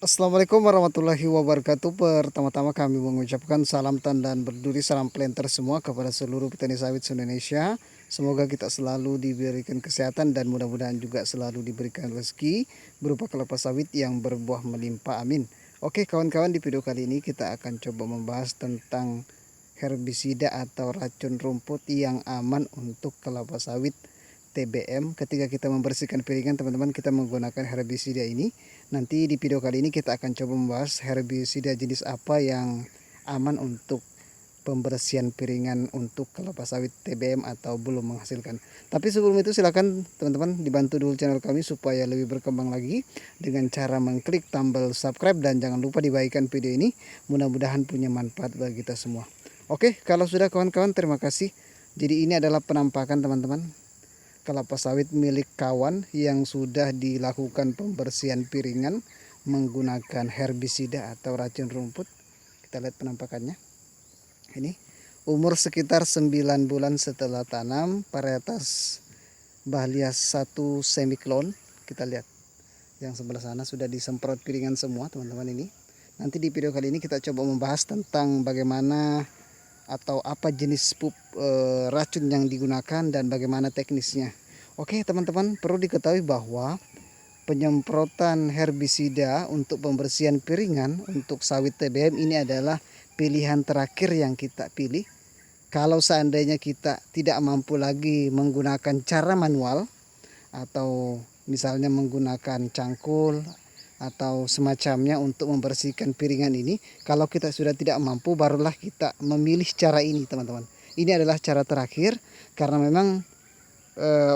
Assalamualaikum warahmatullahi wabarakatuh. Pertama-tama kami mengucapkan salam dan berduri salam planter semua kepada seluruh petani sawit se-Indonesia. Semoga kita selalu diberikan kesehatan dan mudah-mudahan juga selalu diberikan rezeki berupa kelapa sawit yang berbuah melimpah. Amin. Oke kawan-kawan, di video kali ini kita akan coba membahas tentang herbisida atau racun rumput yang aman untuk kelapa sawit TBM. Ketika kita membersihkan piringan teman-teman, kita menggunakan herbisida ini. Nanti di video kali ini kita akan coba membahas herbisida jenis apa yang aman untuk pembersihan piringan untuk kelapa sawit TBM atau belum menghasilkan. Tapi sebelum itu silakan teman-teman dibantu dulu channel kami supaya lebih berkembang lagi dengan cara mengklik tombol subscribe dan jangan lupa dibagikan video ini. Mudah-mudahan punya manfaat bagi kita semua. Oke, kalau sudah kawan-kawan, terima kasih. Jadi ini adalah penampakan teman-teman kelapa sawit milik kawan yang sudah dilakukan pembersihan piringan menggunakan herbisida atau racun rumput. Kita lihat penampakannya. Ini umur sekitar 9 bulan setelah tanam, varietas Bahlias 1 semiklon. Kita lihat yang sebelah sana sudah disemprot piringan semua teman-teman ini. Nanti di video kali ini kita coba membahas tentang bagaimana atau apa jenis racun yang digunakan dan bagaimana teknisnya. Oke teman-teman, perlu diketahui bahwa penyemprotan herbisida untuk pembersihan piringan untuk sawit TBM ini adalah pilihan terakhir yang kita pilih. Kalau seandainya kita tidak mampu lagi menggunakan cara manual atau misalnya menggunakan cangkul atau semacamnya untuk membersihkan piringan ini, kalau kita sudah tidak mampu barulah kita memilih cara ini teman-teman. Ini adalah cara terakhir karena memang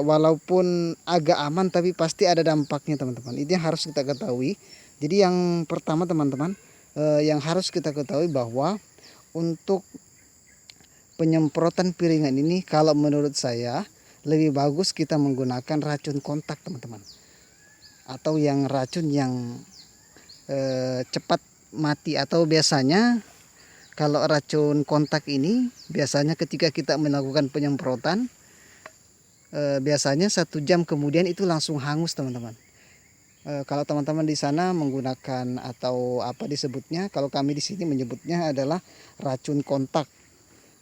walaupun agak aman tapi pasti ada dampaknya teman-teman. Ini yang harus kita ketahui. Jadi yang pertama teman-teman, yang harus kita ketahui bahwa untuk penyemprotan piringan ini kalau menurut saya lebih bagus kita menggunakan racun kontak teman-teman, atau yang racun yang cepat mati. Atau biasanya kalau racun kontak ini biasanya ketika kita melakukan penyemprotan biasanya 1 jam kemudian itu langsung hangus teman-teman. Kalau teman-teman di sana menggunakan atau apa disebutnya, kalau kami di sini menyebutnya adalah racun kontak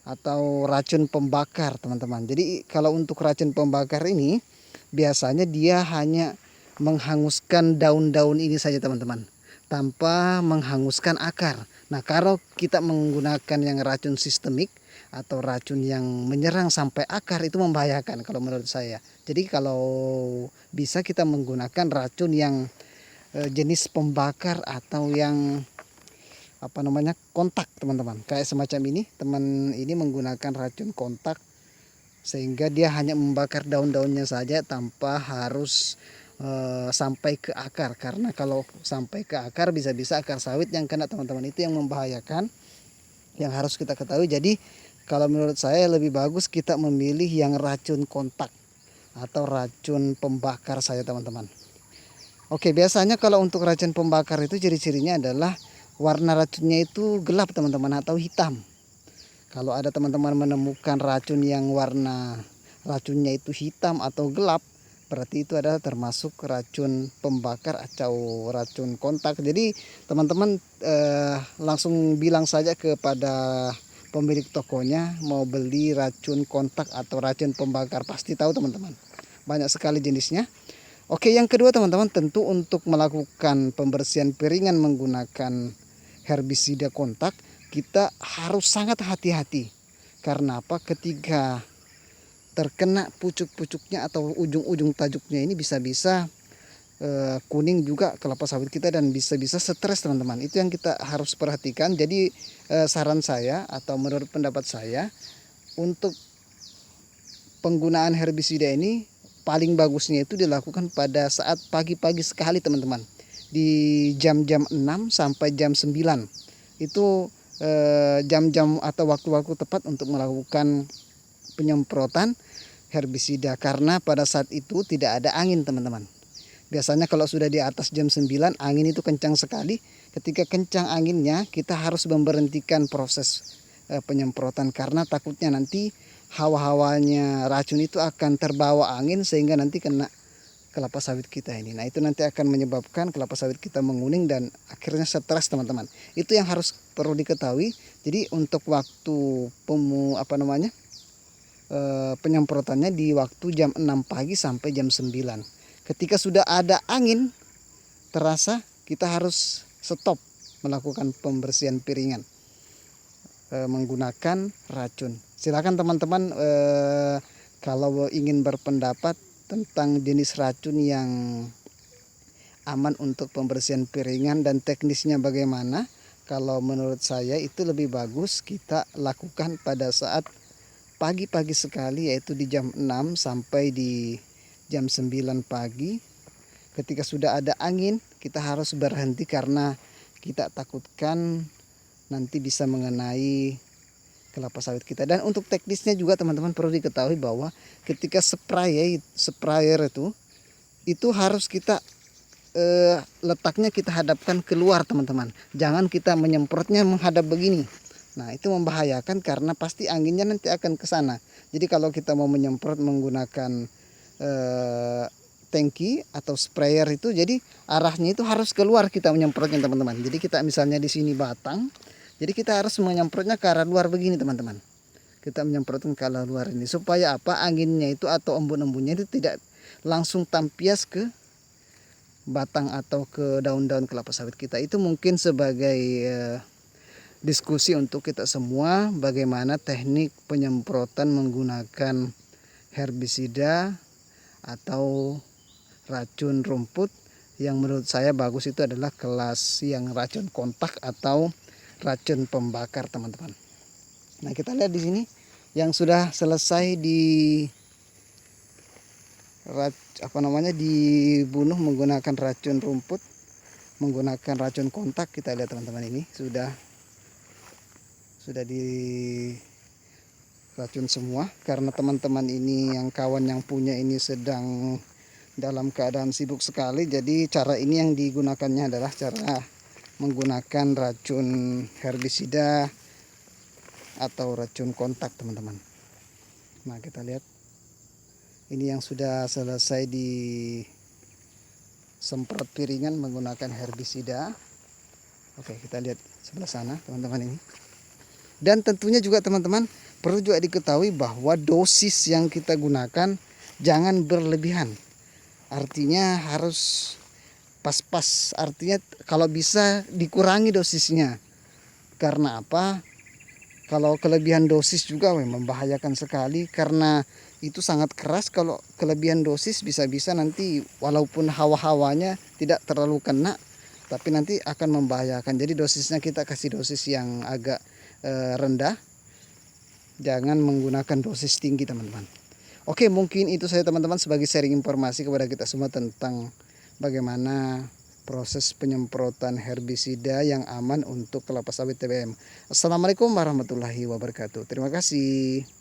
atau racun pembakar teman-teman. Jadi kalau untuk racun pembakar ini biasanya dia hanya menghanguskan daun-daun ini saja teman-teman, tanpa menghanguskan akar. Nah kalau kita menggunakan yang racun sistemik atau racun yang menyerang sampai akar, itu membahayakan kalau menurut saya. Jadi kalau bisa kita menggunakan racun yang jenis pembakar atau yang apa namanya kontak teman-teman, kayak semacam ini. Teman ini menggunakan racun kontak sehingga dia hanya membakar daun-daunnya saja tanpa harus sampai ke akar, karena kalau sampai ke akar bisa-bisa akar sawit yang kena teman-teman, itu yang membahayakan, yang harus kita ketahui. Jadi kalau menurut saya lebih bagus kita memilih yang racun kontak atau racun pembakar saja teman-teman. Oke, biasanya kalau untuk racun pembakar itu ciri-cirinya adalah warna racunnya itu gelap teman-teman atau hitam. Kalau ada teman-teman menemukan racun yang warna racunnya itu hitam atau gelap, berarti itu adalah termasuk racun pembakar atau racun kontak. Jadi teman-teman langsung bilang saja kepada pemilik tokonya mau beli racun kontak atau racun pembakar, pasti tahu teman-teman. Banyak sekali jenisnya. Oke, yang kedua teman-teman, tentu untuk melakukan pembersihan piringan menggunakan herbisida kontak kita harus sangat hati-hati. Karena apa? Ketika terkena pucuk-pucuknya atau ujung-ujung tajuknya ini bisa-bisa kuning juga kelapa sawit kita dan bisa-bisa stres teman-teman. Itu yang kita harus perhatikan. Jadi saran saya atau menurut pendapat saya, untuk penggunaan herbisida ini paling bagusnya itu dilakukan pada saat pagi-pagi sekali teman-teman, di jam-jam 6 sampai jam 9. Itu jam-jam atau waktu-waktu tepat untuk melakukan penyemprotan herbisida, karena pada saat itu tidak ada angin teman-teman. Biasanya kalau sudah di atas jam 9 angin itu kencang sekali. Ketika kencang anginnya kita harus memberhentikan proses penyemprotan, karena takutnya nanti hawa-hawanya racun itu akan terbawa angin sehingga nanti kena kelapa sawit kita ini. Nah, itu nanti akan menyebabkan kelapa sawit kita menguning dan akhirnya stres, teman-teman. Itu yang harus perlu diketahui. Jadi untuk waktu penyemprotannya di waktu jam 6 pagi sampai jam 9. Ketika sudah ada angin terasa, kita harus stop melakukan pembersihan piringan menggunakan racun. Silakan teman-teman kalau ingin berpendapat tentang jenis racun yang aman untuk pembersihan piringan dan teknisnya bagaimana. Kalau menurut saya itu lebih bagus kita lakukan pada saat pagi-pagi sekali, yaitu di jam 6 sampai di jam 9 pagi. Ketika sudah ada angin, kita harus berhenti karena kita takutkan nanti bisa mengenai kelapa sawit kita. Dan untuk teknisnya juga teman-teman perlu diketahui bahwa ketika sprayer itu harus kita letaknya kita hadapkan keluar, teman-teman. Jangan kita menyemprotnya menghadap begini. Nah, itu membahayakan karena pasti anginnya nanti akan ke sana. Jadi kalau kita mau menyemprot menggunakan tangki atau sprayer itu, jadi arahnya itu harus keluar kita menyemprotnya, teman-teman. Jadi kita misalnya di sini batang, jadi kita harus menyemprotnya ke arah luar begini, teman-teman. Kita menyemprotkan ke arah luar ini supaya apa? Anginnya itu atau embun-embunnya itu tidak langsung tampias ke batang atau ke daun-daun kelapa sawit kita. Itu mungkin sebagai diskusi untuk kita semua, bagaimana teknik penyemprotan menggunakan herbisida atau racun rumput. Yang menurut saya bagus itu adalah kelas yang racun kontak atau racun pembakar, teman-teman. Nah, kita lihat di sini yang sudah selesai dibunuh menggunakan racun rumput, menggunakan racun kontak. Kita lihat teman-teman, ini sudah di racun semua karena teman-teman ini yang kawan yang punya ini sedang dalam keadaan sibuk sekali. Jadi cara ini yang digunakannya adalah cara menggunakan racun herbisida atau racun kontak, teman-teman. Nah, kita lihat ini yang sudah selesai disemprot piringan menggunakan herbisida. Oke, kita lihat sebelah sana, teman-teman ini. Dan tentunya juga teman-teman perlu juga diketahui bahwa dosis yang kita gunakan jangan berlebihan. Artinya harus pas-pas. Artinya kalau bisa dikurangi dosisnya. Karena apa? Kalau kelebihan dosis juga membahayakan sekali karena itu sangat keras. Kalau kelebihan dosis bisa-bisa nanti walaupun hawa-hawanya tidak terlalu kena, tapi nanti akan membahayakan. Jadi dosisnya kita kasih dosis yang agak rendah. Jangan menggunakan dosis tinggi, teman-teman. Oke, mungkin itu saya teman-teman sebagai sharing informasi kepada kita semua tentang bagaimana proses penyemprotan herbisida yang aman untuk kelapa sawit TBM. Assalamualaikum warahmatullahi wabarakatuh. Terima kasih.